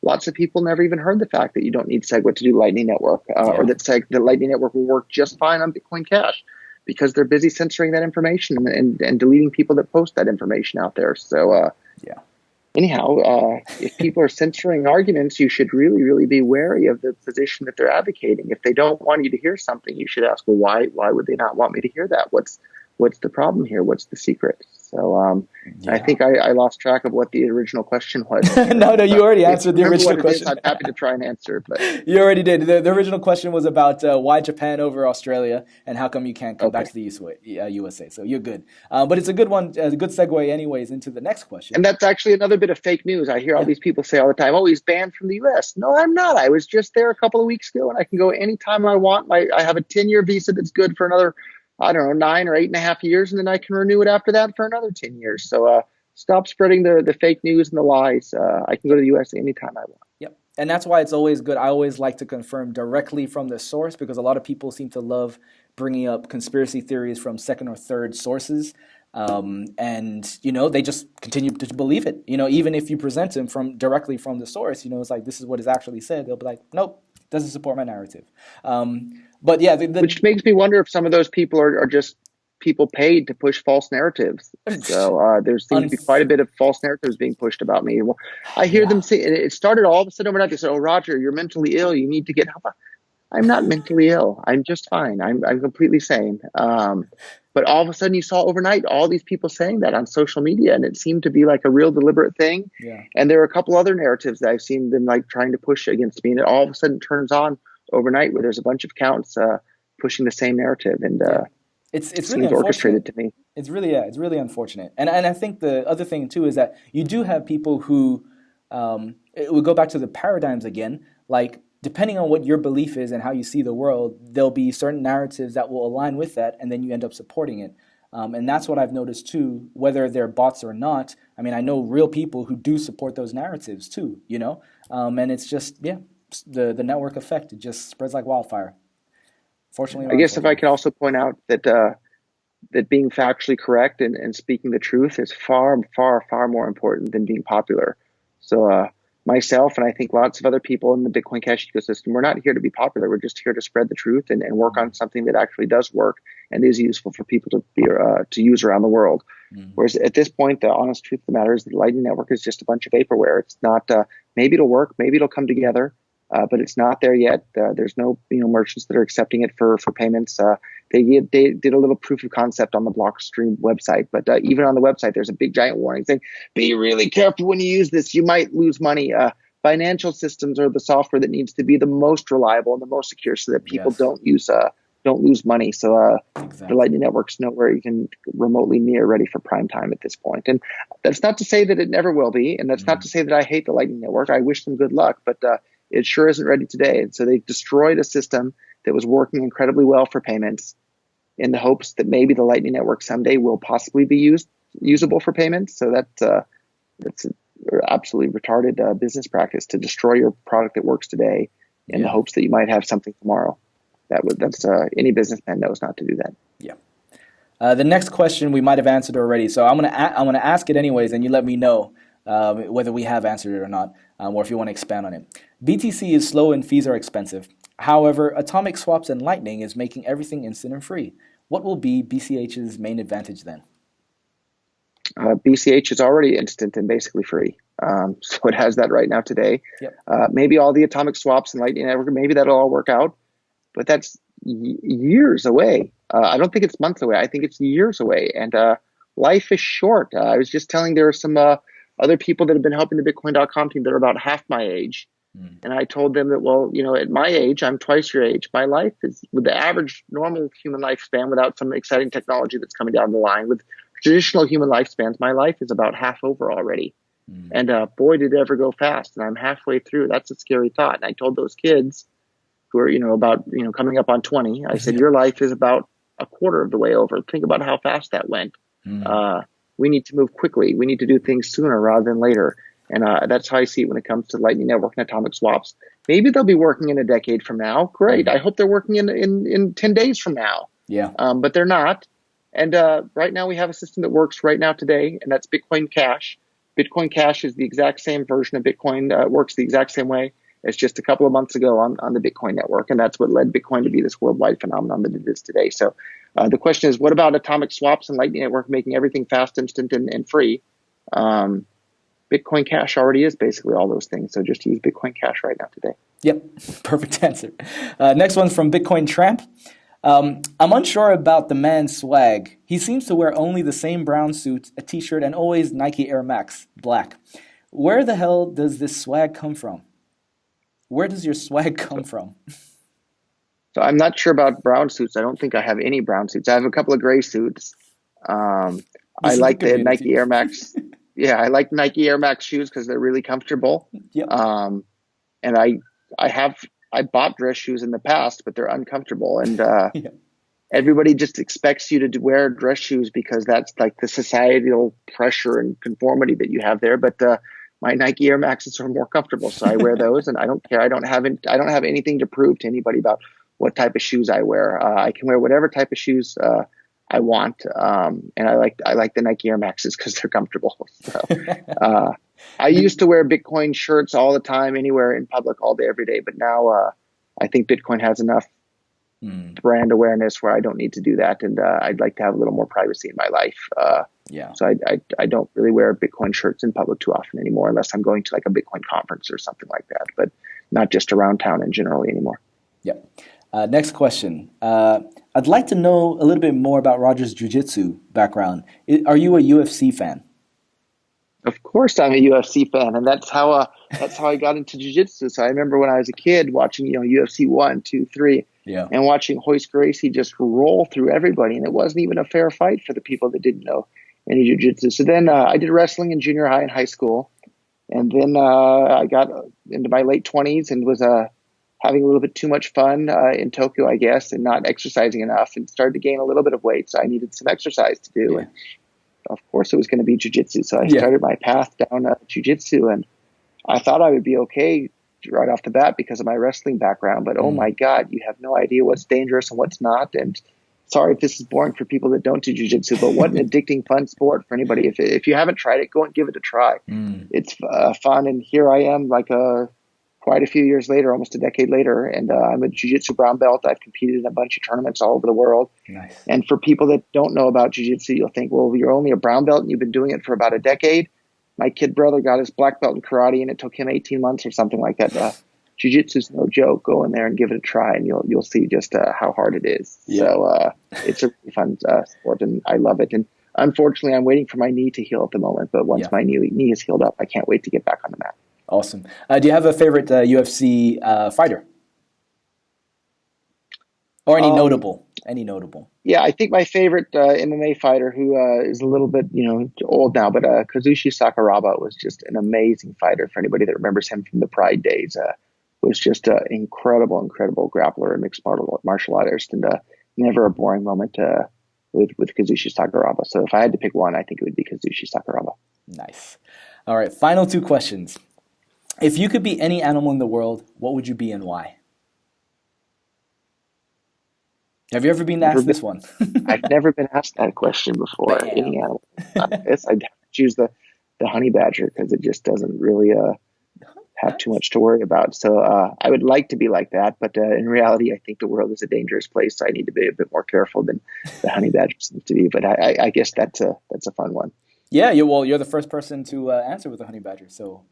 Lots of people never even heard the fact that you don't need SegWit to do Lightning Network, or that the Lightning Network will work just fine on Bitcoin Cash, because they're busy censoring that information and deleting people that post that information out there. So anyhow, if people are censoring arguments, you should really, really be wary of the position that they're advocating. If they don't want you to hear something, you should ask, well, why would they not want me to hear that? What's the problem here? What's the secret? So I think I lost track of what the original question was. No, you already answered the original question. I'm happy to try and answer. But you already did. The original question was about why Japan over Australia, and how come you can't come back to the USA. So you're good. But it's a good one, a good segue anyways into the next question. And that's actually another bit of fake news. I hear all these people say all the time, oh, he's banned from the US. No, I'm not. I was just there a couple of weeks ago, and I can go anytime I want. I have a 10-year visa that's good for another, I don't know, 9 or 8.5 years, and then I can renew it after that for another 10 years. So stop spreading the fake news and the lies. I can go to the US anytime I want. Yep. And that's why it's always good. I always like to confirm directly from the source, because a lot of people seem to love bringing up conspiracy theories from second or third sources. And they just continue to believe it. Even if you present them directly from the source, it's like, this is what is actually said. They'll be like, nope, doesn't support my narrative. But yeah, which makes me wonder if some of those people are just people paid to push false narratives. So there seems to be quite a bit of false narratives being pushed about me. Well, I hear them say, it started all of a sudden overnight. They said, oh, Roger, you're mentally ill. You need to get help. I'm not mentally ill. I'm just fine. I'm completely sane. But all of a sudden you saw overnight all these people saying that on social media, and it seemed to be like a real deliberate thing. Yeah. And there are a couple other narratives that I've seen them like trying to push against me, and it all of a sudden turns on overnight where there's a bunch of accounts pushing the same narrative, and it's really orchestrated to me. It's really unfortunate. And I think the other thing too is that you do have people who we go back to the paradigms again, like depending on what your belief is and how you see the world, there'll be certain narratives that will align with that, and then you end up supporting it. And that's what I've noticed too, whether they're bots or not. I mean, I know real people who do support those narratives too, and it's just, the network effect, it just spreads like wildfire. Fortunately, I guess if I could also point out that that being factually correct and speaking the truth is far, far, far more important than being popular. So myself, and I think lots of other people in the Bitcoin Cash ecosystem, we're not here to be popular. We're just here to spread the truth and work on something that actually does work and is useful for people to use around the world. Whereas at this point, the honest truth of the matter is the Lightning Network is just a bunch of vaporware. It's not, maybe it'll work, maybe it'll come together, but it's not there yet. There's no merchants that are accepting it for payments. They did a little proof of concept on the Blockstream website, but even on the website, there's a big giant warning saying, be really careful when you use this. You might lose money. Financial systems are the software that needs to be the most reliable and the most secure so that people don't lose money. So the Lightning Network's nowhere even remotely near ready for prime time at this point. And that's not to say that it never will be. And that's not to say that I hate the Lightning Network. I wish them good luck, but it sure isn't ready today. And so they destroyed a system that was working incredibly well for payments in the hopes that maybe the Lightning Network someday will possibly be usable for payments. So that's absolutely retarded business practice to destroy your product that works today in the hopes that you might have something tomorrow. That's any businessman knows not to do that. Yeah. The next question we might have answered already, so I'm gonna ask it anyways, and you let me know whether we have answered it or not, or if you want to expand on it. BTC is slow and fees are expensive. However, atomic swaps and Lightning is making everything instant and free. What will be BCH's main advantage then? BCH is already instant and basically free. So it has that right now today. Yep. Maybe all the atomic swaps and Lightning Network, maybe that'll all work out, but that's years away. I don't think it's months away. I think it's years away. And life is short. I was just telling there are some other people that have been helping the Bitcoin.com team that are about half my age. And I told them that, well, at my age, I'm twice your age. My life is, with the average normal human lifespan, without some exciting technology that's coming down the line, with traditional human lifespans, my life is about half over already. And boy, did it ever go fast. And I'm halfway through. That's a scary thought. And I told those kids who are, about, coming up on 20, I said, your life is about a quarter of the way over. Think about how fast that went. We need to move quickly. We need to do things sooner rather than later. And that's how I see it when it comes to Lightning Network and atomic swaps. Maybe they'll be working in a decade from now. Great. I hope they're working in 10 days from now. Yeah. But they're not. And right now we have a system that works right now today, and that's Bitcoin Cash. Bitcoin Cash is the exact same version of Bitcoin. Works the exact same way as just a couple of months ago on the Bitcoin network. And that's what led Bitcoin to be this worldwide phenomenon that it is today. So the question is, what about atomic swaps and Lightning Network making everything fast, instant, and free? Bitcoin Cash already is basically all those things. So just use Bitcoin Cash right now today. Yep, perfect answer. Next one's from Bitcoin Tramp. I'm unsure about the man's swag. He seems to wear only the same brown suit, a t-shirt, and always Nike Air Max, black. Where the hell does this swag come from? Where does your swag come from? So I'm not sure about brown suits. I don't think I have any brown suits. I have a couple of gray suits. I like the Nike Air Max. Yeah, I like Nike Air Max shoes because they're really comfortable. Yep. And I bought dress shoes in the past, but they're uncomfortable. And everybody just expects you to wear dress shoes because that's like the societal pressure and conformity that you have there. But my Nike Air Maxes are more comfortable, so I wear those, and I don't care. I don't have anything to prove to anybody about what type of shoes I wear. I can wear whatever type of shoes I want, and I like the Nike Air Maxes because they're comfortable. So, I used to wear Bitcoin shirts all the time, anywhere in public, all day, every day. But now I think Bitcoin has enough brand awareness where I don't need to do that, and I'd like to have a little more privacy in my life. So I don't really wear Bitcoin shirts in public too often anymore, unless I'm going to like a Bitcoin conference or something like that. But not just around town and generally anymore. Yep. Next question. I'd like to know a little bit more about Roger's jiu-jitsu background. Are you a UFC fan? Of course, I'm a UFC fan, and that's how I got into jiu-jitsu. So I remember when I was a kid watching, UFC 1, 2, 3, and watching Royce Gracie just roll through everybody, and it wasn't even a fair fight for the people that didn't know any jiu-jitsu. So then I did wrestling in junior high and high school, and then I got into my late 20s and was having a little bit too much fun in Tokyo, I guess, and not exercising enough, and started to gain a little bit of weight. So I needed some exercise to do. And of course, it was going to be jiu-jitsu. So I started my path down jiu-jitsu, and I thought I would be okay right off the bat because of my wrestling background. But oh my God, you have no idea what's dangerous and what's not. And sorry if this is boring for people that don't do jiu-jitsu, but what an addicting, fun sport for anybody. If you haven't tried it, go and give it a try. It's fun. And here I am, like quite a few years later, almost a decade later, and I'm a jiu-jitsu brown belt. I've competed in a bunch of tournaments all over the world. Nice. And for people that don't know about jiu-jitsu, you'll think, well, you're only a brown belt and you've been doing it for about a decade. My kid brother got his black belt in karate, and it took him 18 months or something like that. Jiu-jitsu is no joke. Go in there and give it a try, and you'll see just how hard it is. Yeah. So it's a really fun sport, and I love it. And unfortunately, I'm waiting for my knee to heal at the moment. But once my knee is healed up, I can't wait to get back on the mat. Awesome. Do you have a favorite UFC fighter? Or any notable? Any notable? Yeah, I think my favorite MMA fighter, who is a little bit old now, but Kazushi Sakuraba was just an amazing fighter. For anybody that remembers him from the Pride days, was just an incredible grappler and mixed martial artist, and never a boring moment with Kazushi Sakuraba. So if I had to pick one, I think it would be Kazushi Sakuraba. Nice. All right, final two questions. If you could be any animal in the world, what would you be and why? Have you ever been asked this one? I've never been asked that question before. Bam. Any animal. I guess I'd choose the honey badger because it just doesn't really have too much to worry about. So I would like to be like that, but in reality, I think the world is a dangerous place, so I need to be a bit more careful than the honey badger seems to be. But I guess that's a fun one. Yeah, you're the first person to answer with a honey badger, so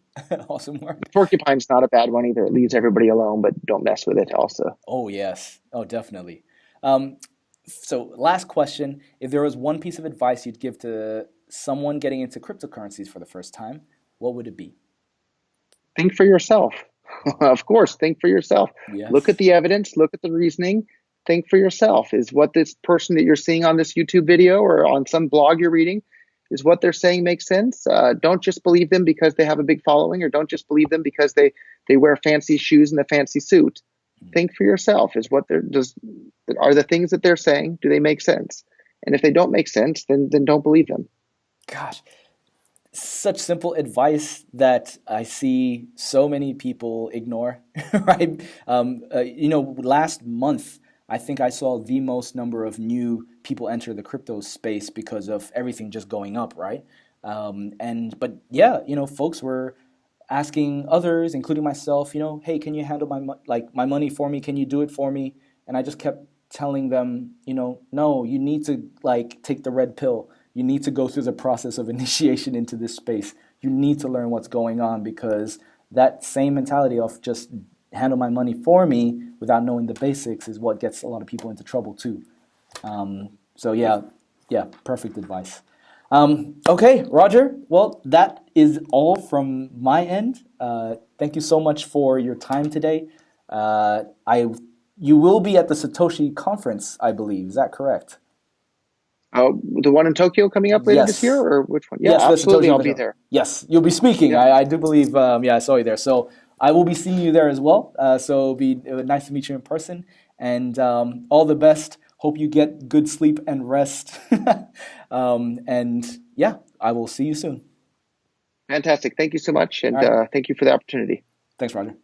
awesome work. Porcupine's not a bad one either. It leaves everybody alone, but don't mess with it also. Oh, yes. Oh, definitely. So last question. If there was one piece of advice you'd give to someone getting into cryptocurrencies for the first time, what would it be? Think for yourself. Of course, think for yourself. Yes. Look at the evidence, look at the reasoning, think for yourself. Is what this person that you're seeing on this YouTube video or on some blog you're reading, is what they're saying make sense? Don't just believe them because they have a big following, or don't just believe them because they wear fancy shoes and a fancy suit. Think for yourself. Are the things that they're saying, do they make sense? And if they don't make sense, then don't believe them. Gosh, such simple advice that I see so many people ignore, right? Last month, I think I saw the most number of new people enter the crypto space because of everything just going up, right? Folks were asking others, including myself, hey, can you handle my money for me? Can you do it for me? And I just kept telling them, no, you need to take the red pill. You need to go through the process of initiation into this space. You need to learn what's going on, because that same mentality of just handle my money for me without knowing the basics is what gets a lot of people into trouble too. Perfect advice. Okay, Roger. Well, that is all from my end. Thank you so much for your time today. You will be at the Satoshi conference, I believe. Is that correct? The one in Tokyo coming up later this year, or which one? Yeah, yes, absolutely, I'll be there. Yes, you'll be speaking. Yeah. I do believe. I saw you there. So I will be seeing you there as well. So it'll be nice to meet you in person. And all the best. Hope you get good sleep and rest. I will see you soon. Fantastic. Thank you so much. And thank you for the opportunity. Thanks, Roger.